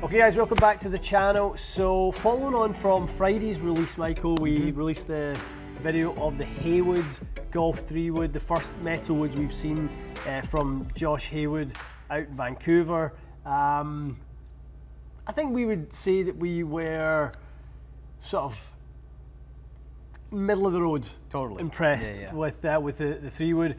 Okay guys, welcome back to the channel. So following on from Friday's release, Michael, we released the video of the Haywood Golf 3 wood, the first metal woods we've seen from Josh Haywood out in Vancouver. I think we would say that we were sort of middle of the road, impressed with the 3 wood.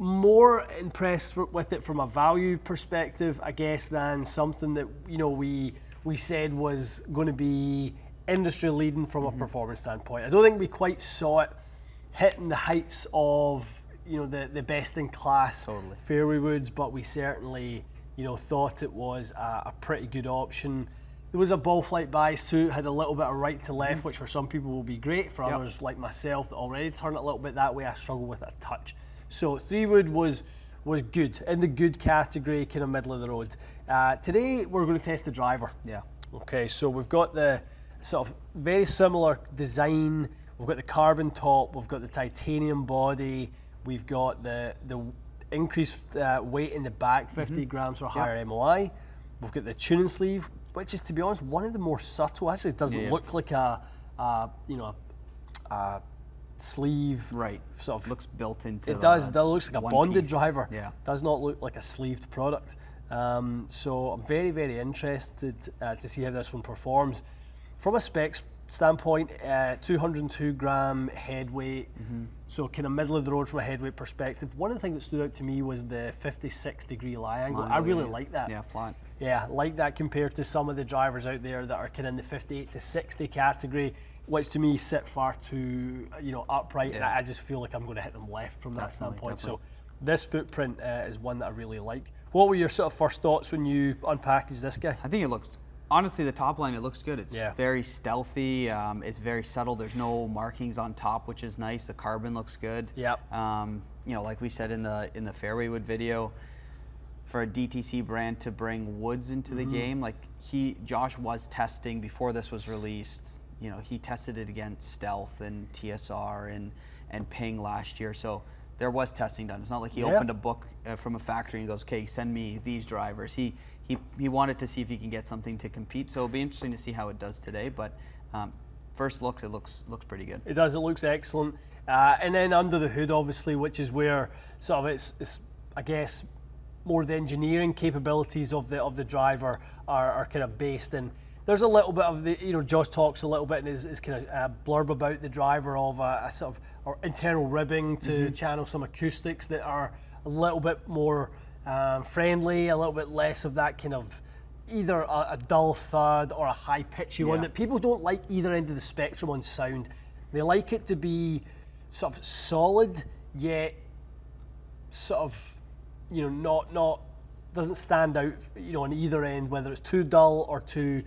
More impressed with it from a value perspective, I guess, than something that we said was going to be industry leading from a performance standpoint. I don't think we quite saw it hitting the heights of the best in class fairway woods, but we certainly thought it was a pretty good option. There was a ball flight bias too. It had a little bit of right to left, which for some people will be great. For others like myself that already turn it a little bit that way, I struggle with it a touch. So 3 wood was good, in the good category, kind of middle of the road. Today we're going to test the driver. Yeah. Okay, so we've got the sort of very similar design. We've got the carbon top, we've got the titanium body, we've got the increased weight in the back, 50 grams for higher MOI. We've got the tuning sleeve, which is, to be honest, one of the more subtle. Actually, it doesn't look like a sleeve, sort of looks built into it. Does looks like a bonded piece. driver. Does not look like a sleeved product. So I'm very, very interested to see how this one performs. From a specs standpoint, 202 gram head weight, so kind of middle of the road from a head weight perspective. One of the things that stood out to me was the 56-degree lie angle. I really like that. Yeah, flat. Yeah, like that compared to some of the drivers out there that are kind of in the 58 to 60 category, which to me sit far too upright, and I just feel like I'm going to hit them left from that standpoint. So this footprint is one that I really like. What were your sort of first thoughts when you unpackaged this guy? I think it looks, honestly, the top line, it looks good. It's very stealthy. It's very subtle. There's no markings on top, which is nice. The carbon looks good. Like we said in the fairway wood video, for a DTC brand to bring woods into the game, like Josh was testing before this was released. He tested it against Stealth and TSR and Ping last year, so there was testing done. It's not like he opened a book from a factory and goes, "Okay, send me these drivers." He wanted to see if he can get something to compete. So it'll be interesting to see how it does today. But first looks, it looks pretty good. It does. It looks excellent. And then under the hood, obviously, which is where sort of it's I guess more the engineering capabilities of the driver are kind of based in. There's a little bit of the, Josh talks a little bit in his kind of blurb about the driver of a sort of or internal ribbing to channel some acoustics that are a little bit more friendly, a little bit less of that kind of either a dull thud or a high pitchy one that people don't like either end of the spectrum on sound. They like it to be sort of solid yet sort of not doesn't stand out on either end, whether it's too dull or too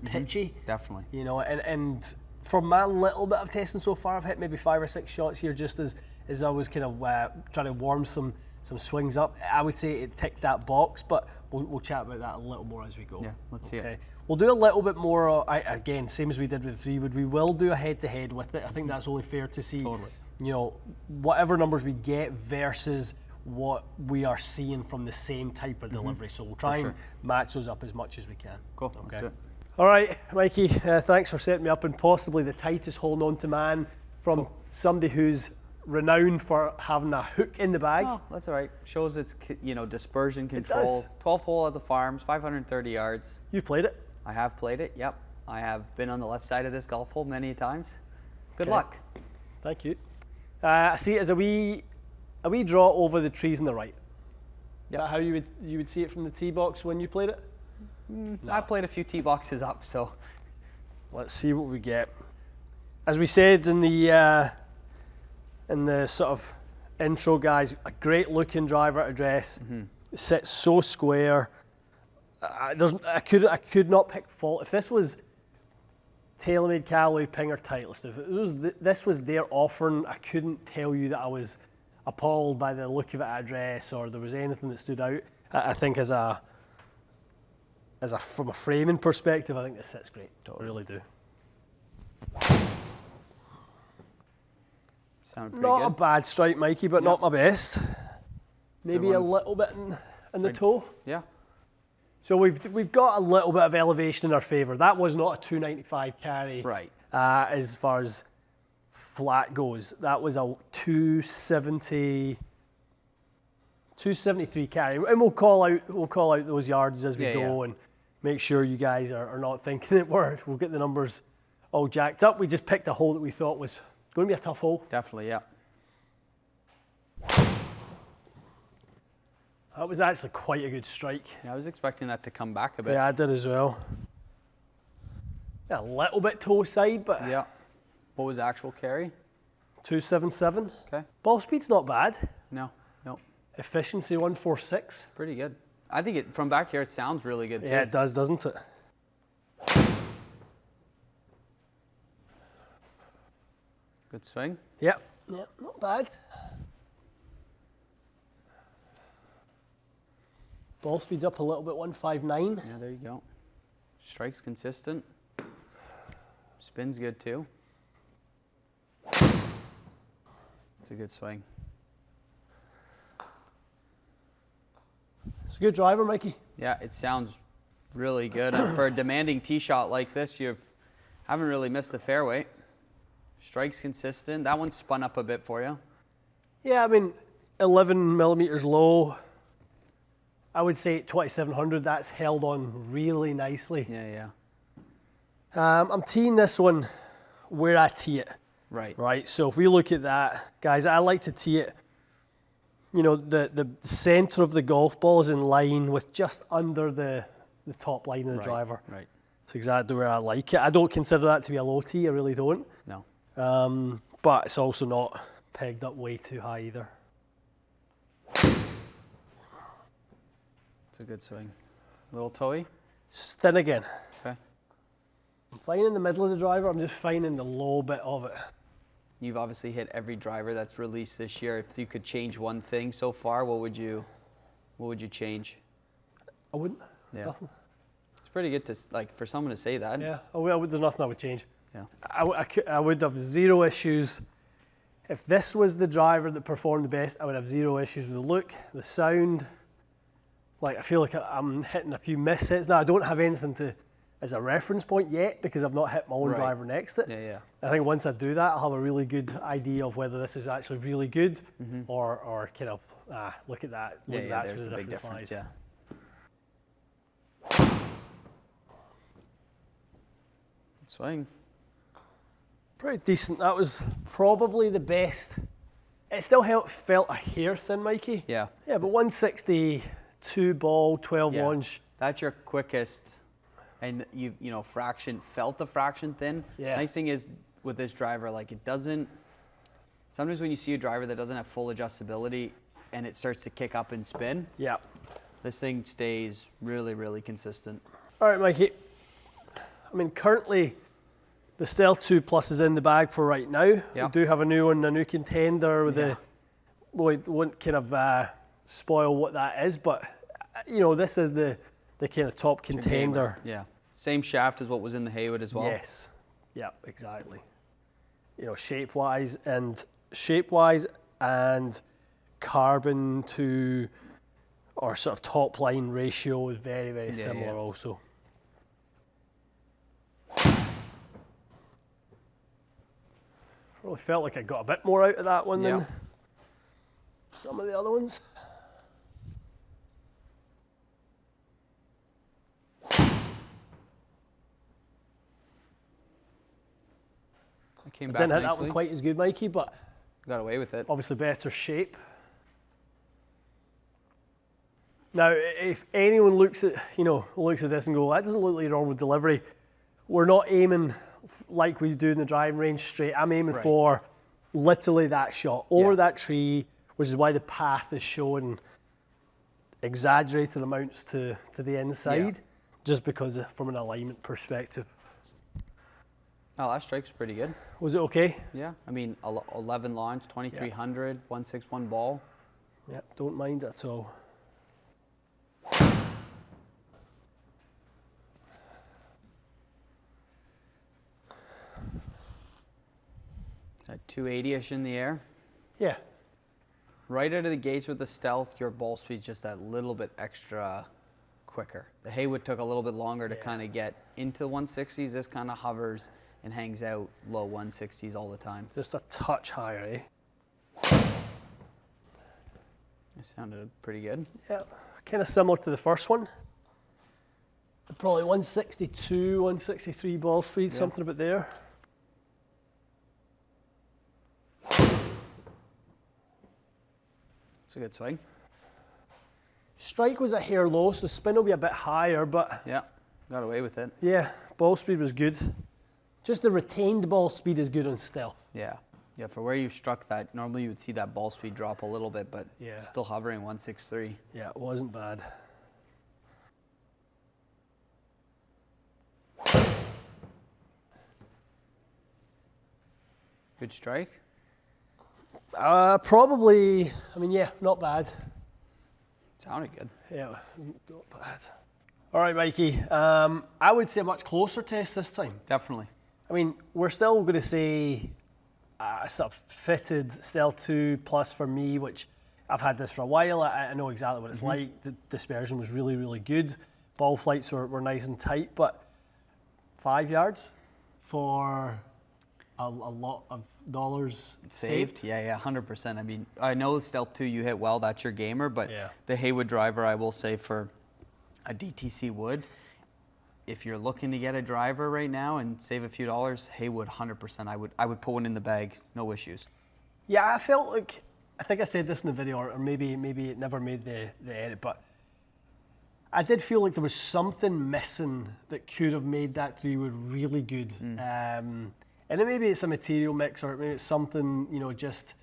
pitchy. Definitely. And from my little bit of testing so far, I've hit maybe 5 or 6 shots here just as I was kind of trying to warm some swings up. I would say it ticked that box, but we'll chat about that a little more as we go. Yeah, let's see it. We'll do a little bit more, again, same as we did with the 3 wood. We will do a head-to-head with it. I think that's only fair to see, whatever numbers we get versus what we are seeing from the same type of delivery. So we'll try and match those up as much as we can. Cool. Okay. All right, Mikey, thanks for setting me up in possibly the tightest holding on to man from somebody who's renowned for having a hook in the bag. Oh, that's all right. Shows its dispersion control. 12th hole at the Farms, 530 yards. You played it? I have played it, yep. I have been on the left side of this golf hole many times. Good luck. Thank you. I see it as a wee draw over the trees on the right. Is that how you would see it from the tee box when you played it? No. I played a few tee boxes up, so. Let's see what we get. As we said in the sort of intro, guys, a great looking driver address. It sits so square. I could not pick fault. If this was TaylorMade, Callaway, Ping, or Titleist, if this was their offering, I couldn't tell you that I was appalled by the look of it address or there was anything that stood out. I think from a framing perspective, I think this sits great. I really do. Sound pretty not good. A bad strike, Mikey, but not my best. Maybe a little bit in the toe. Yeah. So we've got a little bit of elevation in our favour. That was not a 295 carry. Right. As far as flat goes. That was a 273 carry. And we'll call out those yards as we go and make sure you guys are not thinking that we'll get the numbers all jacked up. We just picked a hole that we thought was going to be a tough hole. Definitely, yeah. That was actually quite a good strike. Yeah, I was expecting that to come back a bit. Yeah, I did as well. Yeah, a little bit toe side, but... Yeah. What was the actual carry? 277. Okay. Ball speed's not bad. No. Efficiency 146. Pretty good. I think from back here it sounds really good too. Yeah, it does, doesn't it? Good swing. Yep. Yeah, not bad. Ball speed's up a little bit, 159. Yeah, there you go. Strike's consistent. Spin's good too. It's a good swing. It's a good driver, Mikey. Yeah, it sounds really good. And for a demanding tee shot like this, you haven't really missed the fairway. Strike's consistent. That one spun up a bit for you. Yeah, I mean, 11 millimeters low. I would say 2700, that's held on really nicely. Yeah. I'm teeing this one where I tee it. Right. So if we look at that, guys, I like to tee it, you know, the center of the golf ball is in line with just under the top line of the driver. Right. It's exactly where I like it. I don't consider that to be a low tee, I really don't. No. But it's also not pegged up way too high either. It's a good swing. A little toey? Thin again. Okay. I'm fine in the middle of the driver, I'm just finding the low bit of it. You've obviously hit every driver that's released this year. If you could change one thing so far, what would you change? I wouldn't. Yeah. Nothing. It's pretty good to, like, for someone to say that. Yeah, there's nothing I would change. Yeah. I would have zero issues. If this was the driver that performed the best, I would have zero issues with the look, the sound. Like, I feel like I'm hitting a few miss hits. Now, I don't have anything as a reference point yet because I've not hit my own driver next to it. Yeah. I think once I do that, I'll have a really good idea of whether this is actually really good or kind of, look at that. Look at that's where the difference lies. Yeah. Good swing. Pretty decent. That was probably the best. It still felt a hair thin, Mikey. Yeah. Yeah, but 162 ball, 12 launch. That's your quickest, and felt the fraction thin. Yeah. Nice thing is with this driver, like, it doesn't. Sometimes when you see a driver that doesn't have full adjustability and it starts to kick up and spin. Yeah. This thing stays really, really consistent. All right, Mikey. I mean, currently, the Stealth 2 Plus is in the bag for right now. Yep. We do have a new one, a new contender with we won't kind of spoil what that is, but this is the kind of top contender. Yeah. Same shaft as what was in the Haywood as well. Yes. Yeah, exactly. Shape-wise and carbon to or sort of top line ratio is very, very similar also. Really felt like I got a bit more out of that one than some of the other ones. I didn't hit that one quite as good, Mikey, but got away with it. Obviously better shape. Now, if anyone looks at this and go, that doesn't look like a normal delivery, we're not aiming like we do in the driving range straight. I'm aiming for literally that shot over that tree, which is why the path is showing exaggerated amounts to the inside, just because from an alignment perspective. Oh, that strike's pretty good. Was it okay? Yeah, I mean, 11 launch, 2300, 161 ball. Yeah, don't mind it at all. At 280-ish in the air. Yeah. Right out of the gates with the Stealth, your ball speed's just that little bit extra quicker. The Haywood took a little bit longer to kind of get into 160s. This kind of hovers and hangs out low 160s all the time. Just a touch higher, eh? It sounded pretty good. Yeah, kind of similar to the first one. Probably 162, 163 ball speed, something about there. It's a good swing. Strike was a hair low, so spin will be a bit higher, but... Yeah, got away with it. Yeah, ball speed was good. Just the retained ball speed is good on stealth. Yeah. Yeah, for where you struck that, normally you would see that ball speed drop a little bit, but still hovering 163. Yeah, it wasn't bad. Good strike? Probably, I mean, yeah, not bad. Sounded good. Yeah, not bad. All right, Mikey. I would say a much closer test this time. Definitely. I mean, we're still going to say sort of fitted Stealth 2 Plus for me, which I've had this for a while. I know exactly what it's like. The dispersion was really, really good. Ball flights were nice and tight, but 5 yards for a lot of dollars saved. Yeah, 100%. I mean, I know Stealth 2 you hit well, that's your gamer, but the Haywood Driver, I will say for a DTC wood, if you're looking to get a driver right now and save a few dollars, Haywood 100%. I would put one in the bag, no issues. Yeah, I felt like, I think I said this in the video, or maybe it never made the edit, but I did feel like there was something missing that could have made that 3-wood really good. And then maybe it's a material mix, or maybe it's something, you know, just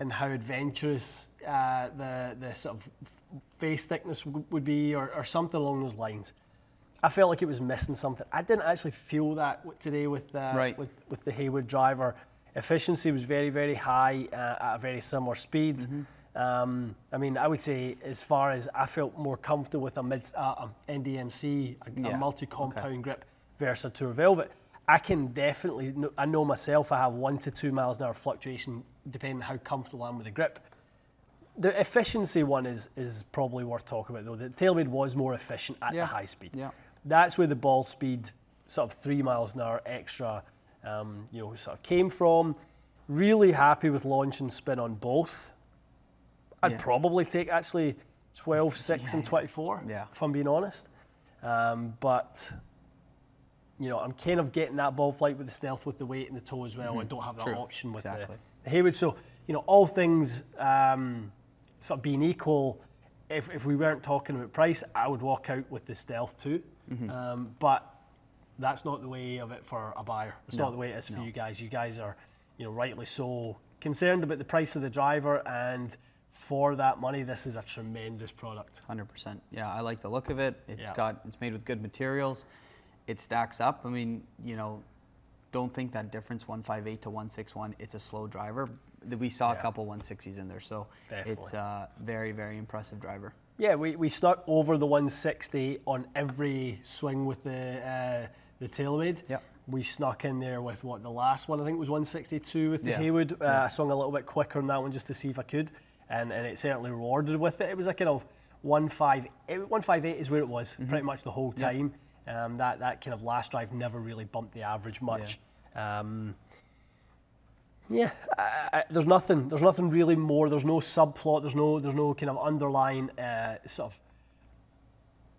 in how adventurous the sort of face thickness would be, or something along those lines. I felt like it was missing something. I didn't actually feel that today with the Haywood Driver. Efficiency was very, very high at a very similar speed. I mean, I would say as far as I felt more comfortable with a NDMC, a multi-compound grip versus a Tour Velvet. I can definitely, I know myself, I have 1 to 2 miles an hour fluctuation depending on how comfortable I am with the grip. The efficiency one is probably worth talking about though. The TaylorMade was more efficient at the high speed. Yeah. That's where the ball speed, sort of 3 miles an hour extra, you know, sort of came from. Really happy with launch and spin on both. I'd probably take actually 12, 6 and 24, if I'm being honest. But you know, I'm kind of getting that ball flight with the Stealth with the weight and the toe as well. I don't have that option with the Haywood. So, you know, all things sort of being equal, if we weren't talking about price, I would walk out with the Stealth too. But that's not the way of it for a buyer. It's not the way it is for you guys. You guys are, you know, rightly so concerned about the price of the driver, and for that money, this is a tremendous product. 100%. Yeah, I like the look of it. It's made with good materials. It stacks up. I mean, you know, don't think that difference 158 to 161. It's a slow driver. We saw a couple 160s in there, so it's a very, very impressive driver. Yeah, we stuck over the 160 on every swing with the TaylorMade. Yeah. We snuck in there with what the last one I think was 162 with the Haywood. I swung a little bit quicker on that one just to see if I could, and it certainly rewarded with it. It was a kind of 158 is where it was pretty much the whole time. That kind of last drive never really bumped the average much. There's nothing really more. There's no subplot. There's no kind of underlying sort of,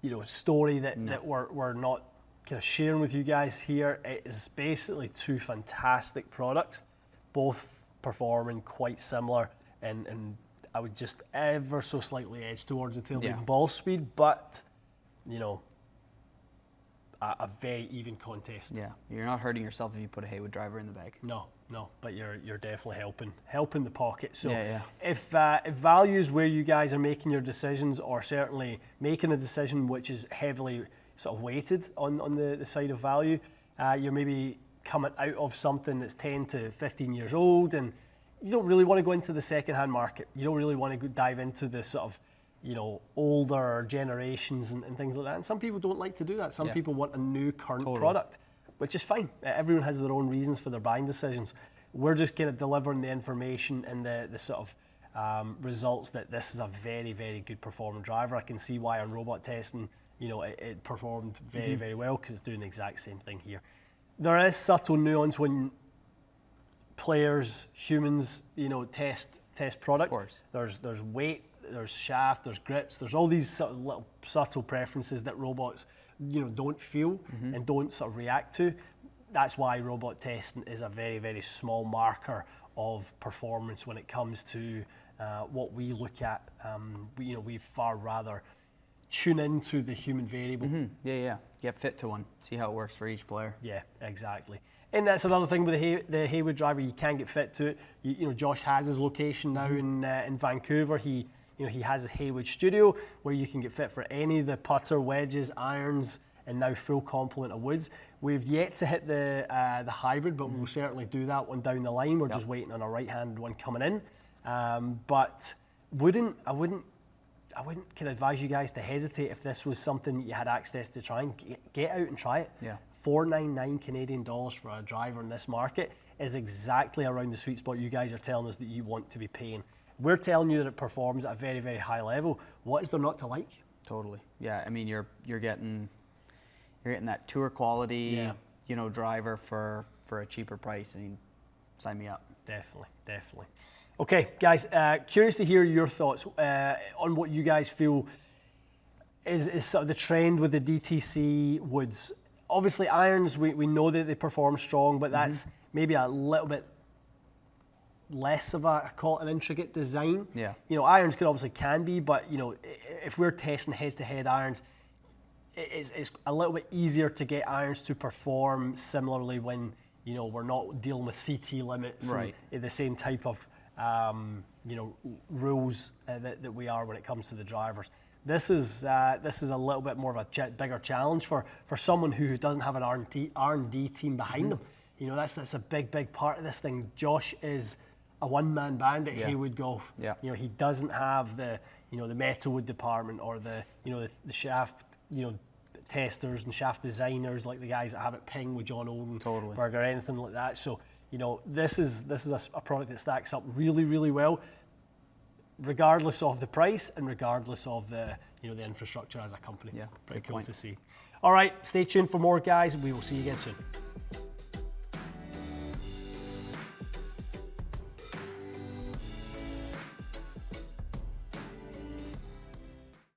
you know, story that we're not kind of sharing with you guys here. It is basically two fantastic products, both performing quite similar, and I would just ever so slightly edge towards the TaylorMade ball speed, but you know, a very even contest. Yeah, you're not hurting yourself if you put a Haywood Driver in the bag. No, but you're definitely helping the pocket. So if value is where you guys are making your decisions, or certainly making a decision which is heavily sort of weighted on the side of value, you're maybe coming out of something that's 10 to 15 years old, and you don't really want to go into the second-hand market. You don't really want to dive into the sort of, you know, older generations and things like that. And some people don't like to do that. Some people want a new current product, which is fine. Everyone has their own reasons for their buying decisions. We're just kind of delivering the information and the sort of results that this is a very, very good performing driver. I can see why on robot testing you know, it performed very, very well because it's doing the exact same thing here. There is subtle nuance when players, humans, you know, test product. Of course. There's weight, there's shaft, there's grips, there's all these sort of little subtle preferences that robots, you know, don't feel and don't sort of react to. That's why robot testing is a very, very small marker of performance when it comes to what we look at. We far rather tune into the human variable. Yeah. Get fit to one. See how it works for each player. Yeah, exactly. And that's another thing with the Haywood Driver. You can get fit to it. You know, Josh has his location now in Vancouver. He has his Haywood studio where you can get fit for any of the putter, wedges, irons, and now full complement of woods. We've yet to hit the hybrid, but we'll certainly do that one down the line. We're just waiting on a right-hand one coming in. But I wouldn't kind of advise you guys to hesitate if this was something that you had access to try and get out and try it. Yeah. $499 Canadian for a driver in this market is exactly around the sweet spot you guys are telling us that you want to be paying. We're telling you that it performs at a very, very high level. What is there not to like? Totally. Yeah. I mean, you're getting that tour quality, you know, driver for a cheaper price. I mean, sign me up. Definitely. Okay, guys, curious to hear your thoughts on what you guys feel is sort of the trend with the DTC woods. Obviously, irons, we know that they perform strong, but that's maybe a little bit less of a, call it an intricate design. Yeah. You know, irons can be, but, you know, if we're testing head-to-head irons, it's a little bit easier to get irons to perform similarly when, you know, we're not dealing with CT limits and the same type of rules that we are when it comes to the drivers. This is a little bit more of a bigger challenge for someone who doesn't have an R&D team behind them. You know, that's a big part of this thing. Josh is a one-man band at Haywood Golf. Yeah. You know, he doesn't have the metalwood department or the shaft, testers and shaft designers like the guys that have it Ping with John Oldenburg or anything like that. So, you know, this is a product that stacks up really, really well, regardless of the price and regardless of the infrastructure as a company. Yeah, pretty cool point to see. All right, stay tuned for more, guys. We will see you again soon.